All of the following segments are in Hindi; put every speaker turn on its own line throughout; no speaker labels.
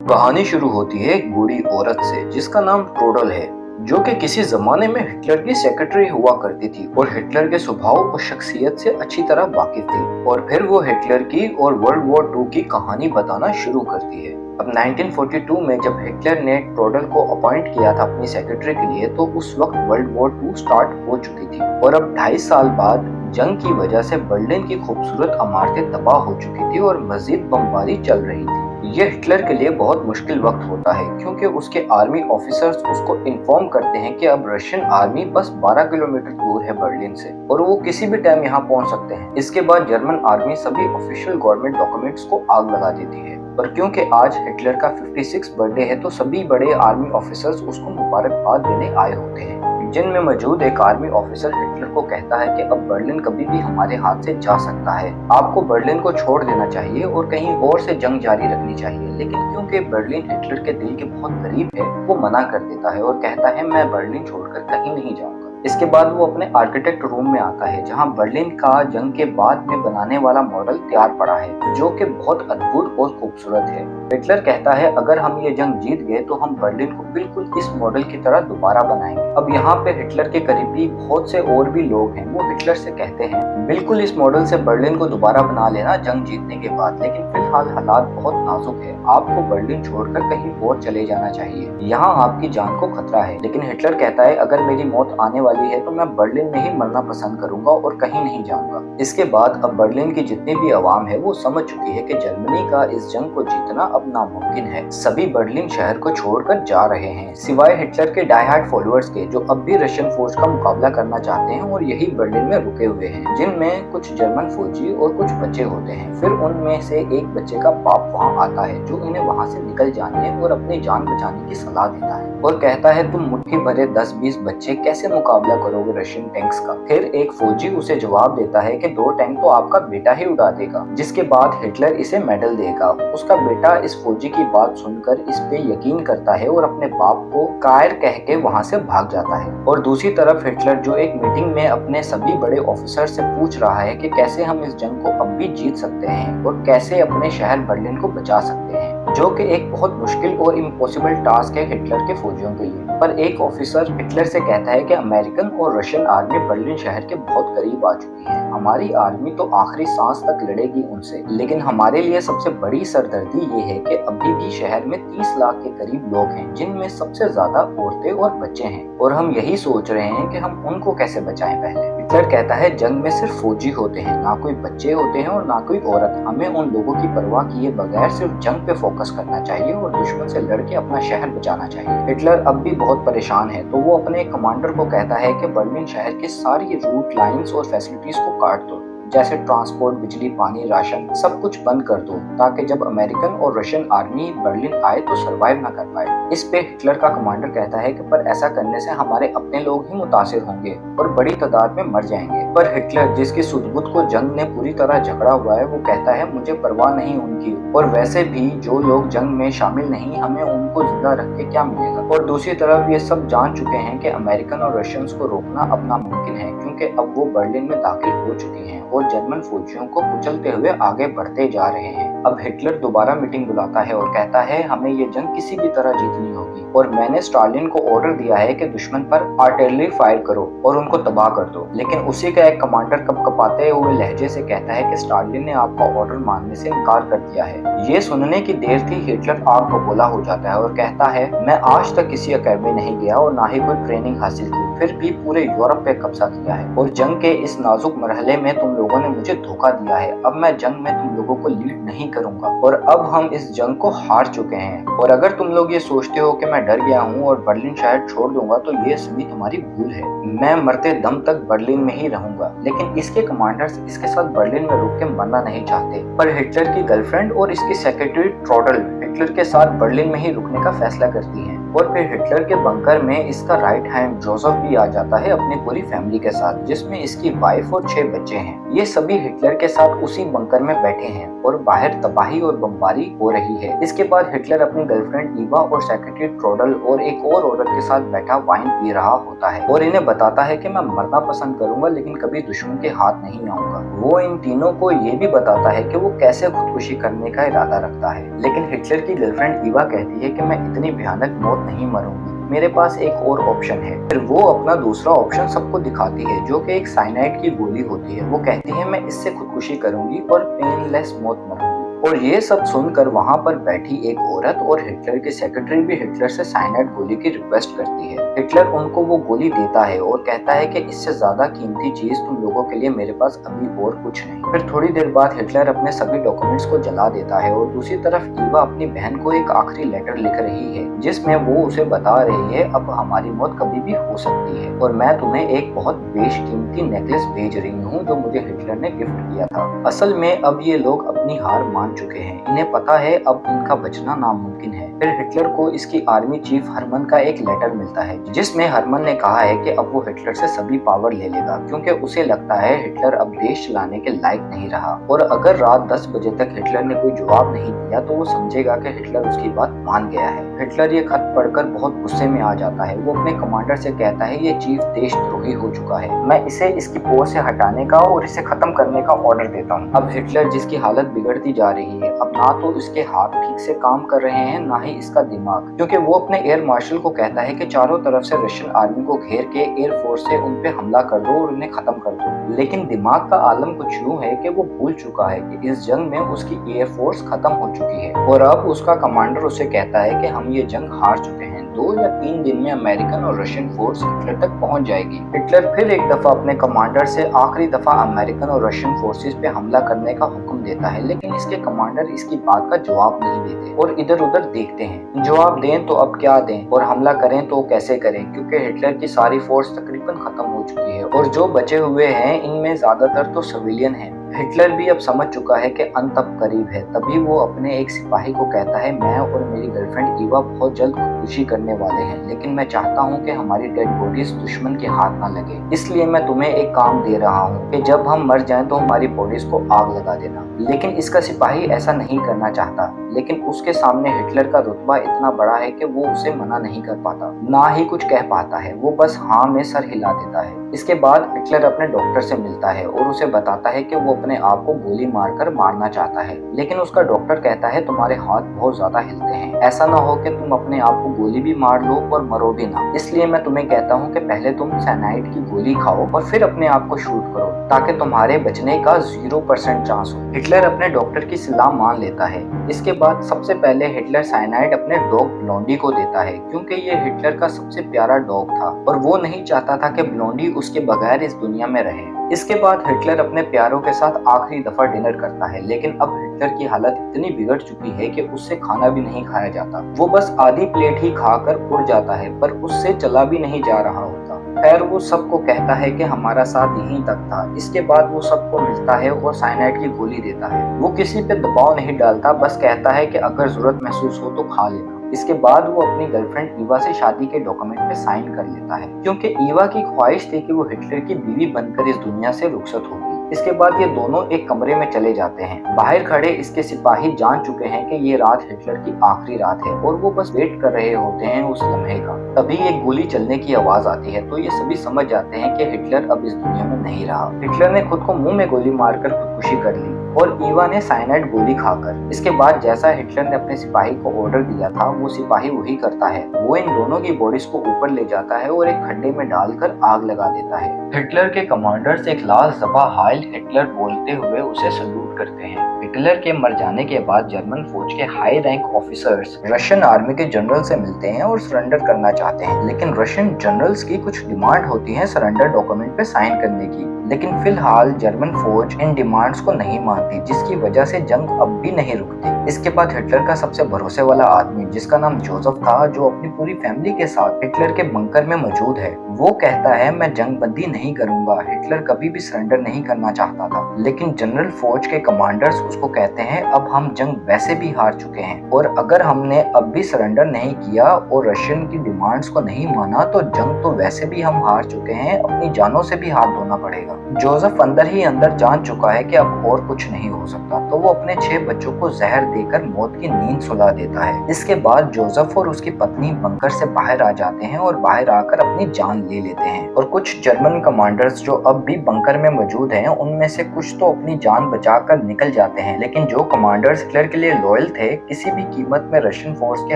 कहानी शुरू होती है एक बूढ़ी औरत से जिसका नाम ट्रोडल है, जो कि किसी जमाने में हिटलर की सेक्रेटरी हुआ करती थी और हिटलर के स्वभाव और शख्सियत से अच्छी तरह वाकिफ थी। और फिर वो हिटलर की और वर्ल्ड वॉर 2 की कहानी बताना शुरू करती है। अब 1942 में जब हिटलर ने ट्रोडल को अपॉइंट किया था अपनी सेक्रेटरी के लिए, तो उस वक्त वर्ल्ड वॉर 2 स्टार्ट हो चुकी थी और अब 2.5 साल बाद जंग की वजह से बर्लिन की खूबसूरत इमारतें तबाह हो चुकी थी और मजीद बमबारी चल रही थी। ये हिटलर के लिए बहुत मुश्किल वक्त होता है, क्योंकि उसके आर्मी ऑफिसर्स उसको इन्फॉर्म करते हैं कि अब रशियन आर्मी बस 12 किलोमीटर दूर है बर्लिन से और वो किसी भी टाइम यहाँ पहुँच सकते हैं। इसके बाद जर्मन आर्मी सभी ऑफिशियल गवर्नमेंट डॉक्यूमेंट्स को आग लगा देती है। और क्योंकि आज हिटलर का 56 बर्थडे है, तो सभी बड़े आर्मी ऑफिसर्स उसको मुबारकबाद देने आए होते हैं। जिनमें मौजूद एक आर्मी ऑफिसर हिटलर को कहता है कि अब बर्लिन कभी भी हमारे हाथ से जा सकता है, आपको बर्लिन को छोड़ देना चाहिए और कहीं और से जंग जारी रखनी चाहिए। लेकिन क्योंकि बर्लिन हिटलर के दिल के बहुत करीब है, वो मना कर देता है और कहता है मैं बर्लिन छोड़कर कहीं नहीं जाऊंगा। इसके बाद वो अपने आर्किटेक्ट रूम में आता है, जहां बर्लिन का जंग के बाद में बनाने वाला मॉडल तैयार पड़ा है, जो कि बहुत अद्भुत और खूबसूरत है। हिटलर कहता है अगर हम ये जंग जीत गए तो हम बर्लिन को बिल्कुल इस मॉडल की तरह दोबारा बनाएंगे। अब यहाँ पे हिटलर के करीबी बहुत से और भी लोग हैं, वो हिटलर से कहते हैं बिल्कुल इस मॉडल से बर्लिन को दोबारा बना लेना जंग जीतने के बाद, लेकिन फिलहाल हालात बहुत नाजुक है, आपको बर्लिन छोड़कर कहीं और चले जाना चाहिए, यहाँ आपकी जान को खतरा है। लेकिन हिटलर कहता है अगर मेरी मौत आने वाली है तो मैं बर्लिन में ही मरना पसंद करूंगा और कहीं नहीं जाऊंगा। इसके बाद अब बर्लिन की जितनी भी आवाम है वो समझ चुकी है कि जर्मनी का इस जंग को जीतना अब नामुमकिन है। सभी बर्लिन शहर को छोड़कर जा रहे हैं, सिवाय हिटलर के डाई हार्ड फॉलोअर्स के, जो अब भी रशियन फोर्स का मुकाबला करना चाहते हैं और यही बर्लिन में रुके हुए हैं, जिनमें कुछ जर्मन फौजी और कुछ बच्चे होते हैं। फिर उनमें से एक बच्चे का बाप वहाँ आता है, जो इन्हें वहाँ से निकल जाने और अपनी जान बचाने की सलाह देता है और कहता है तुम मुट्ठी भरे 10-20 बच्चे कैसे मुकाबला करोगे रशियन टैंक्स का। फिर एक फौजी उसे जवाब देता है कि 2 टैंक तो आपका बेटा ही उड़ा देगा, जिसके बाद हिटलर इसे मेडल देगा। उसका बेटा इस फौजी की बात सुनकर इस पे यकीन करता है और अपने बाप को कायर कह के वहाँ से भाग जाता है। और दूसरी तरफ हिटलर, जो एक मीटिंग में अपने सभी बड़े ऑफिसर से पूछ रहा है कि कैसे हम इस जंग को अब भी जीत सकते हैं और कैसे अपने शहर बर्लिन को बचा सकते हैं, जो कि एक बहुत मुश्किल और इम्पॉसिबल टास्क है हिटलर के फौजियों के लिए। पर एक ऑफिसर हिटलर से कहता है कि अमेरिकन और रशियन आर्मी बर्लिन शहर के बहुत करीब आ चुकी है, हमारी आर्मी तो आखिरी सांस तक लड़ेगी उनसे, लेकिन हमारे लिए सबसे बड़ी सरदर्दी ये है कि अभी भी शहर में 30 लाख के करीब लोग हैं, जिनमें सबसे ज्यादा औरतें और बच्चे हैं और हम यही सोच रहे हैं कि हम उनको कैसे बचाएं। पहले हिटलर कहता है जंग में सिर्फ फौजी होते हैं, ना कोई बच्चे होते हैं और ना कोई औरत, हमें उन लोगों की परवाह किए बगैर सिर्फ जंग पे फोकस करना चाहिए और दुश्मन से लड़के अपना शहर बचाना चाहिए। हिटलर अब भी बहुत परेशान है, तो वो अपने कमांडर को कहता है कि बर्लिन शहर के सारी रूट लाइंस और फैसिलिटीज को काट दो, जैसे ट्रांसपोर्ट, बिजली, पानी, राशन, सब कुछ बंद कर दो, ताकि जब अमेरिकन और रशियन आर्मी बर्लिन आए तो सरवाइव ना कर पाए। इस पे हिटलर का कमांडर कहता है कि पर ऐसा करने से हमारे अपने लोग ही मुतासिर होंगे और बड़ी तादाद में मर जाएंगे। पर हिटलर, जिसकी सुध-बुध को जंग ने पूरी तरह झगड़ा हुआ है, वो कहता है मुझे परवाह नहीं उनकी, और वैसे भी जो लोग जंग में शामिल नहीं, हमें उनको जिंदा रख के क्या मिलेगा। और दूसरी तरफ ये सब जान चुके हैं कि अमेरिकन और रशियंस को रोकना अब नामुमकिन है, क्योंकि अब वो बर्लिन में दाखिल हो चुकी हैं और जर्मन फौजियों को कुचलते हुए आगे बढ़ते जा रहे हैं। अब हिटलर दोबारा मीटिंग बुलाता है और कहता है हमें ये जंग किसी भी तरह जीतनी होगी और मैंने स्टालिन को ऑर्डर दिया है कि दुश्मन पर आर्टिलरी फायर करो और उनको तबाह कर दो। लेकिन उसी का एक कमांडर कपकपाते हुए लहजे से कहता है कि स्टालिन ने आपका ऑर्डर मानने से इनकार कर दिया है। ये सुनने की देर थी, हिटलर आग बबूला हो जाता है और कहता है मैं आज तक किसी अकेडमी नहीं गया और ना ही कोई ट्रेनिंग हासिल की, फिर भी पूरे यूरोप पे कब्जा किया है और जंग के इस नाजुक मरहले में तुम लोगों ने मुझे धोखा दिया है। अब मैं जंग में तुम लोगों को लीड नहीं करूंगा और अब हम इस जंग को हार चुके हैं, और अगर तुम लोग ये सोचते हो कि मैं डर गया हूँ और बर्लिन शहर छोड़ दूंगा तो ये सभी तुम्हारी भूल है, मैं मरते दम तक बर्लिन में ही रहूंगा। लेकिन इसके कमांडर्स इसके साथ बर्लिन में रुक के मरना नहीं चाहते, पर हिटलर की गर्लफ्रेंड और इसकी सेक्रेटरी ट्रोडल हिटलर के साथ बर्लिन में ही रुकने का फैसला करती हैं और फिर हिटलर के बंकर में इसका राइट हैंड जोसेफ भी आ जाता है अपनी पूरी फैमिली के साथ, जिसमें इसकी वाइफ और 6 बच्चे हैं। ये सभी हिटलर के साथ उसी बंकर में बैठे हैं और बाहर तबाही और बमबारी हो रही है। इसके बाद हिटलर अपनी गर्लफ्रेंड ईवा और सेक्रेटरी ट्रोडल और एक और औरत के साथ बैठा वाइन पी रहा होता है और इन्हें बताता है कि मैं मरना पसंद करूंगा लेकिन कभी दुश्मन के हाथ नहीं आऊंगा। वो इन तीनों को ये भी बताता है कि वो कैसे खुदकुशी करने का इरादा रखता है, लेकिन हिटलर की गर्लफ्रेंड ईवा कहती है कि मैं इतनी भयानक मौत नहीं मरूंगी, मेरे पास एक और ऑप्शन है। फिर वो अपना दूसरा ऑप्शन सबको दिखाती है जो कि एक साइनाइड की गोली होती है। वो कहती है मैं इससे खुदकुशी करूंगी और पेनलेस मौत मरूंगी। और ये सब सुनकर वहां पर बैठी एक औरत और हिटलर की सेक्रेटरी भी हिटलर से साइनाइड गोली की रिक्वेस्ट करती है। हिटलर उनको वो गोली देता है और कहता है कि इससे ज्यादा कीमती चीज तुम लोगों के लिए मेरे पास अभी और कुछ नहीं। फिर थोड़ी देर बाद हिटलर अपने सभी डॉक्यूमेंट्स को जला देता है और दूसरी तरफ ईवा अपनी बहन को एक आखिरी लेटर लिख रही है जिसमें वो उसे बता रही है अब हमारी मौत कभी भी हो सकती है और मैं तुम्हें एक बहुत बेशकीमती नेकलेस भेज रही हूँ जो मुझे हिटलर ने गिफ्ट किया था। असल में अब ये लोग अपनी हार मान चुके हैं, इन्हें पता है अब इनका बचना नामुमकिन है। फिर हिटलर को इसकी आर्मी चीफ हरमन का एक लेटर मिलता है जिसमें हरमन ने कहा है कि अब वो हिटलर से सभी पावर ले लेगा क्योंकि उसे लगता है हिटलर अब देश चलाने के लायक नहीं रहा और अगर रात 10 बजे तक हिटलर ने कोई जवाब नहीं दिया तो वो समझेगा कि हिटलर उसकी बात मान गया है। हिटलर ये खत पढ़कर बहुत गुस्से में आ जाता है। वो अपने कमांडर से कहता है ये चीफ देशद्रोही हो चुका है, मैं इसे इसकी पोस्ट से हटाने का और इसे खत्म करने का ऑर्डर देता हूँ। अब हिटलर जिसकी हालत बिगड़ती जा रही है, अब ना तो इसके हाथ ठीक से काम कर रहे हैं ना ही इसका दिमाग, क्योंकि वो अपने एयर मार्शल को कहता है कि चारों तरफ से रशियन आर्मी को घेर के एयरफोर्स से उन पे हमला कर दो और उन्हें खत्म कर दो। लेकिन दिमाग का आलम कुछ यूं है कि वो भूल चुका है कि इस जंग में उसकी एयरफोर्स खत्म हो चुकी है और अब उसका कमांडर उसे कहता है कि हम ये जंग हार चुके हैं, 2 या 3 दिन में अमेरिकन और रशियन फोर्स हिटलर तक पहुंच जाएगी। हिटलर फिर एक दफा अपने कमांडर से आखिरी दफा अमेरिकन और रशियन फोर्सेस पे हमला करने का हुक्म देता है, लेकिन इसके कमांडर इसकी बात का जवाब नहीं देते और इधर उधर देखते हैं। जवाब दें तो अब क्या दें और हमला करें तो कैसे करें, क्योंकि हिटलर की सारी फोर्स तकरीबन खत्म हो चुकी है और जो बचे हुए हैं इनमें ज्यादातर तो सिविलियन हैं। हिटलर भी अब समझ चुका है कि अंत अब करीब है। तभी वो अपने एक सिपाही को कहता है मैं और मेरी गर्लफ्रेंड ईवा बहुत जल्द खुदकुशी करने वाले हैं, लेकिन मैं चाहता हूँ कि हमारी डेड बॉडीज दुश्मन के हाथ ना लगे, इसलिए मैं तुम्हें एक काम दे रहा हूँ कि जब हम मर जाएं तो हमारी बॉडीज को आग लगा देना। लेकिन इसका सिपाही ऐसा नहीं करना चाहता, लेकिन उसके सामने हिटलर का रुतबा इतना बड़ा है कि वो उसे मना नहीं कर पाता, ना ही कुछ कह पाता है। वो बस हाँ में सर हिला देता है। इसके बाद हिटलर अपने डॉक्टर से मिलता है और उसे बताता है कि वो अपने आप को गोली मारकर मारना चाहता है, लेकिन उसका डॉक्टर कहता है तुम्हारे हाथ बहुत ज्यादा हिलते हैं, ऐसा ना हो कि तुम अपने आप को गोली भी मार लो और मरो भी ना, इसलिए मैं तुम्हें कहता हूँ कि पहले तुम साइनाइड की गोली खाओ और फिर अपने आप को शूट करो ताकि तुम्हारे बचने का 0% चांस हो। हिटलर अपने डॉक्टर की सलाह मान लेता है। इसके बाद सबसे पहले हिटलर साइनाइड अपने डॉग ब्लोंडी को देता है क्योंकि ये हिटलर का सबसे प्यारा डॉग था और वो नहीं चाहता था कि ब्लोंडी उसके बगैर इस दुनिया में रहे। इसके बाद हिटलर अपने प्यारों के साथ आखिरी दफा डिनर करता है, लेकिन अब हिटलर की हालत इतनी बिगड़ चुकी है कि उससे खाना भी नहीं खाया जाता। वो बस आधी प्लेट ही खाकर उड़ जाता है पर उससे चला भी नहीं जा रहा होता। खैर वो सबको कहता है कि हमारा साथ यहीं तक था। इसके बाद वो सबको मिलता है और साइनाइड की गोली देता है। वो किसी पे दबाव नहीं डालता, बस कहता है कि अगर जरूरत महसूस हो तो खा लेना। इसके बाद वो अपनी गर्लफ्रेंड ईवा से शादी के डॉक्यूमेंट पे साइन कर लेता है क्योंकि ईवा की ख्वाहिश थी कि वो हिटलर की बीवी बनकर इस दुनिया से रुखसत होगी। इसके बाद ये दोनों एक कमरे में चले जाते हैं। बाहर खड़े इसके सिपाही जान चुके हैं कि ये रात हिटलर की आखिरी रात है और वो बस वेट कर रहे होते हैं उस लम्हे का। तभी एक गोली चलने की आवाज आती है तो ये सभी समझ जाते हैं कि हिटलर अब इस दुनिया में नहीं रहा। हिटलर ने खुद को मुंह में गोली मारकर खुदकुशी कर ली और ईवा ने साइनाइड गोली खाकर। इसके बाद जैसा हिटलर ने अपने सिपाही को ऑर्डर दिया था वो सिपाही वही करता है। वो इन दोनों की बॉडीज को ऊपर ले जाता है और एक खड्डे में डालकर आग लगा देता है। हिटलर के कमांडर्स एक लास्ट दफा हाइल हिटलर बोलते हुए उसे सल्यूट करते हैं। हिटलर के मर जाने के बाद जर्मन फौज के high rank officers Russian army के जनरल से मिलते हैं और सरेंडर करना चाहते हैं, लेकिन रशियन जनरल्स की कुछ डिमांड होती है सरेंडर डॉक्यूमेंट पे साइन करने की। लेकिन फिलहाल जर्मन फौज इन डिमांड्स को नहीं मानती, जिसकी वजह से जंग अब भी नहीं रुकती। इसके बाद हिटलर का सबसे भरोसे वाला आदमी, जिसका नाम जोसेफ था, जो अपनी पूरी फैमिली के साथ हिटलर के बंकर में मौजूद है, वो कहता है मैं जंगबंदी नहीं करूंगा। हिटलर कभी भी सरेंडर नहीं करना चाहता था, लेकिन जनरल फौज के कमांडर्स उसको कहते हैं अब हम जंग वैसे भी हार चुके हैं और अगर हमने अब भी सरेंडर नहीं किया और रशियन की डिमांड्स को नहीं माना तो जंग तो वैसे भी हम हार चुके हैं, अपनी जानों से भी हाथ धोना पड़ेगा। जोसेफ अंदर ही अंदर जान चुका है कि अब और कुछ नहीं हो सकता, तो वो अपने 6 बच्चों को जहर देकर मौत की नींद सुला देता है। इसके बाद जोसेफ और उसकी पत्नी बंकर से बाहर आ जाते हैं और बाहर आकर अपनी जान ले लेते हैं। और कुछ जर्मन कमांडर्स जो अब भी बंकर में मौजूद हैं, उनमें से कुछ तो अपनी जान बचाकर निकल जाते हैं, लेकिन जो कमांडर्स हिटलर के लिए लॉयल थे, किसी भी कीमत में रशियन फोर्स के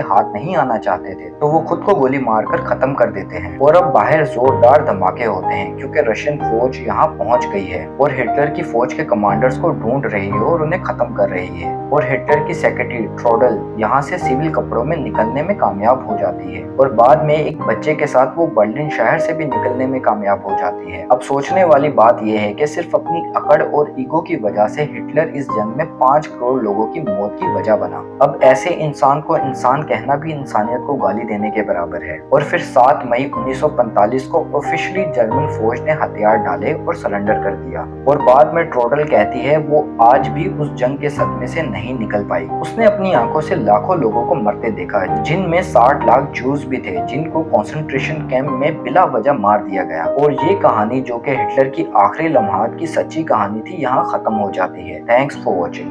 हाथ नहीं आना चाहते थे, तो वो खुद को गोली मारकर खत्म कर देते हैं। और अब बाहर जोरदार धमाके होते हैं क्योंकि रशियन फौज यहाँ पहुंच गई है और हिटलर की फौज के कमांडर्स को ढूंढ रही है और उन्हें खत्म कर रही है। और हिटलर की सेक्रेटरी ट्रोडल यहाँ से सिविल कपड़ों में निकलने में कामयाब हो जाती है और बाद में एक बच्चे के साथ वो बर्लिन शहर से भी निकलने में कामयाब हो जाती है। अब सोचने वाली बात यह है कि सिर्फ अपनी अकड़ और ईगो की वजह से हिटलर इस जंग में 5 करोड़ लोगों की मौत की वजह बना। अब ऐसे इंसान को इंसान कहना भी इंसानियत को गाली देने के बराबर है। और फिर 7 मई 1945 को ऑफिशियली जर्मन फौज ने हथियार डाले और सरेंडर कर दिया। और बाद में ट्रोडल कहती है वो आज भी उस जंग के सदमे से नहीं निकल पाई। उसने अपनी आंखों से लाखों लोगों को मरते देखा, जिनमें 60 लाख जूस भी थे, जिनको कंसंट्रेशन कैंप में बिला वजह मार दिया गया। और ये कहानी, जो कि हिटलर की आखिरी लम्हात की सच्ची कहानी थी, यहाँ खत्म हो जाती है। Thanks for watching.